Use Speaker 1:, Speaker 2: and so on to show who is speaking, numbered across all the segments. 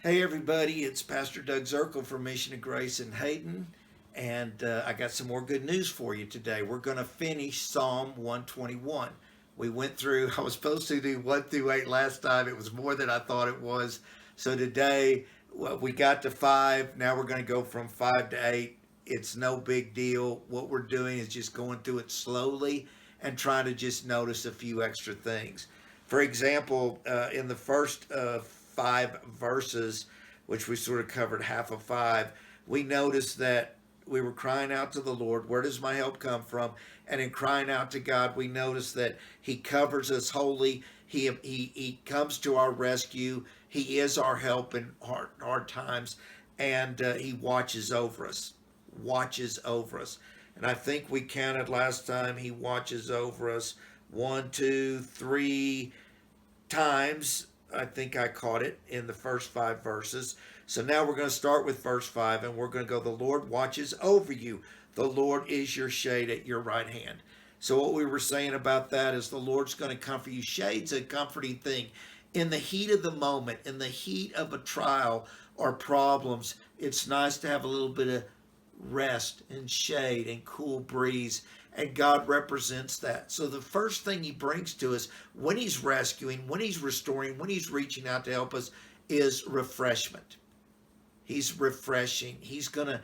Speaker 1: Hey everybody, it's Pastor Doug Zirkle from Mission of Grace in Hayden, and I got some more good news for you today. We're going to finish Psalm 121. We went through, I was supposed to do 1 through 8 last time. It was more than I thought it was. So today, well, we got to 5. Now we're going to go from 5 to 8. It's no big deal. What we're doing is just going through it slowly and trying to just notice a few extra things. For example, in the first 5 verses, which we sort of covered half of 5, we noticed that we were crying out to the Lord, where does my help come from? And in crying out to God, we noticed that He covers us wholly. He comes to our rescue. He is our help in hard times, and He watches over us. Watches over us. And I think we counted last time, He watches over us 1, 2, 3 times. I think I caught it in the first 5 verses. So now we're going to start with verse 5 and we're going to go, the Lord watches over you. The Lord is your shade at your right hand. So what we were saying about that is the Lord's going to comfort you. Shade's a comforting thing. In the heat of the moment, in the heat of a trial or problems, it's nice to have a little bit of rest and shade and cool breeze, and God represents that. So the first thing He brings to us when He's rescuing, when He's restoring, when He's reaching out to help us is refreshment. He's refreshing. He's gonna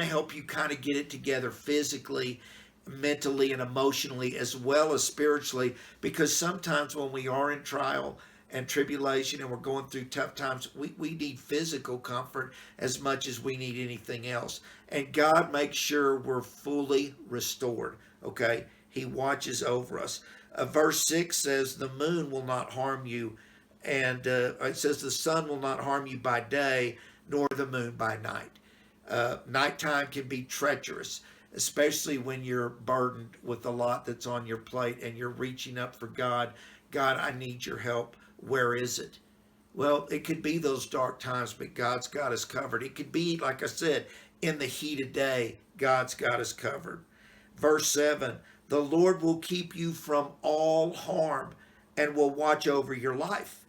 Speaker 1: help you kind of get it together physically, mentally, and emotionally, as well as spiritually, because sometimes when we are in trial and tribulation and we're going through tough times, we need physical comfort as much as we need anything else. And God makes sure we're fully restored. Okay? He watches over us. Verse 6 says, the moon will not harm you. And it says, the sun will not harm you by day, nor the moon by night. Nighttime can be treacherous, especially when you're burdened with a lot that's on your plate and you're reaching up for God. God, I need your help. Where is it? Well, it could be those dark times, but God's got us covered. It could be, like I said, in the heat of day, God's got us covered. Verse 7, the Lord will keep you from all harm and will watch over your life.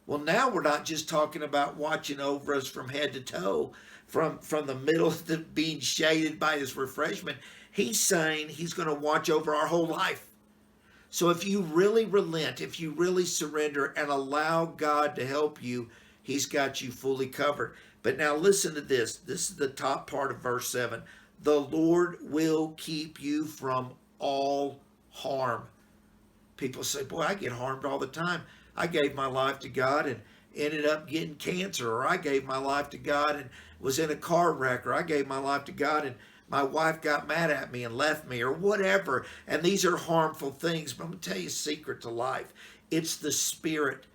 Speaker 1: Well, now we're not just talking about watching over us from head to toe, from the middle to being shaded by His refreshment. He's saying He's going to watch over our whole life. So if you really relent, if you really surrender and allow God to help you, He's got you fully covered. But now listen to this. This is the top part of verse 7. The Lord will keep you from all harm. People say, boy, I get harmed all the time. I gave my life to God and ended up getting cancer, or I gave my life to God and was in a car wreck, or I gave my life to God and my wife got mad at me and left me, or whatever. And these are harmful things. But I'm going to tell you a secret to life. It's the Spirit.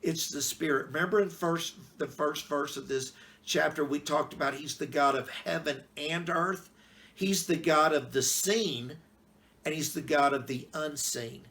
Speaker 1: It's the Spirit. Remember in the first verse of this chapter, we talked about He's the God of heaven and earth. He's the God of the seen, and He's the God of the unseen.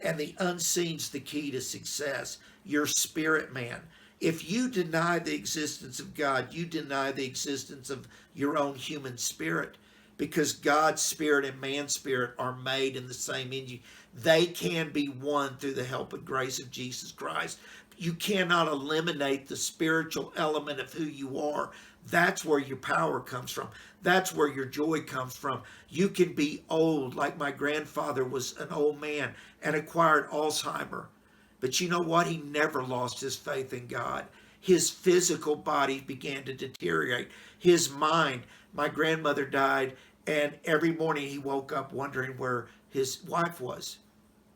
Speaker 1: And the unseen's the key to success. Your spirit man. If you deny the existence of God, you deny the existence of your own human spirit, because God's spirit and man's spirit are made in the same image. They can be one through the help and grace of Jesus Christ. You cannot eliminate the spiritual element of who you are. That's where your power comes from. That's where your joy comes from. You can be old, like my grandfather was an old man and acquired Alzheimer's. But you know what? He never lost his faith in God. His physical body began to deteriorate. His mind, my grandmother died, and every morning he woke up wondering where his wife was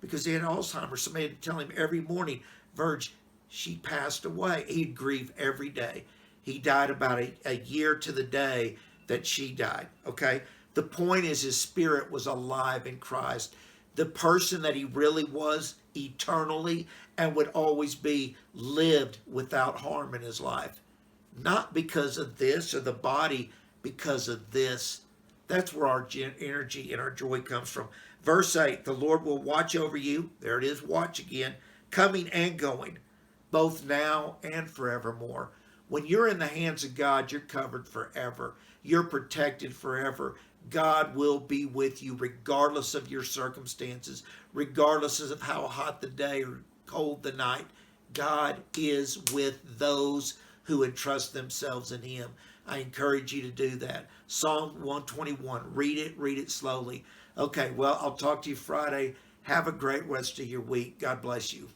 Speaker 1: because he had Alzheimer's. Somebody had to tell him every morning, Virg, she passed away. He'd grieve every day. He died about a year to the day that she died. Okay? The point is his spirit was alive in Christ. The person that he really was eternally and would always be lived without harm in his life. Not because of this or the body, because of this. That's where our energy and our joy comes from. Verse 8, the Lord will watch over you. There it is, watch again. Coming and going, both now and forevermore. When you're in the hands of God, you're covered forever. You're protected forever. God will be with you regardless of your circumstances, regardless of how hot the day or cold the night. God is with those who would trust themselves in him. I encourage you to do that. Psalm 121. Read it slowly. Okay, well, I'll talk to you Friday. Have a great rest of your week. God bless you.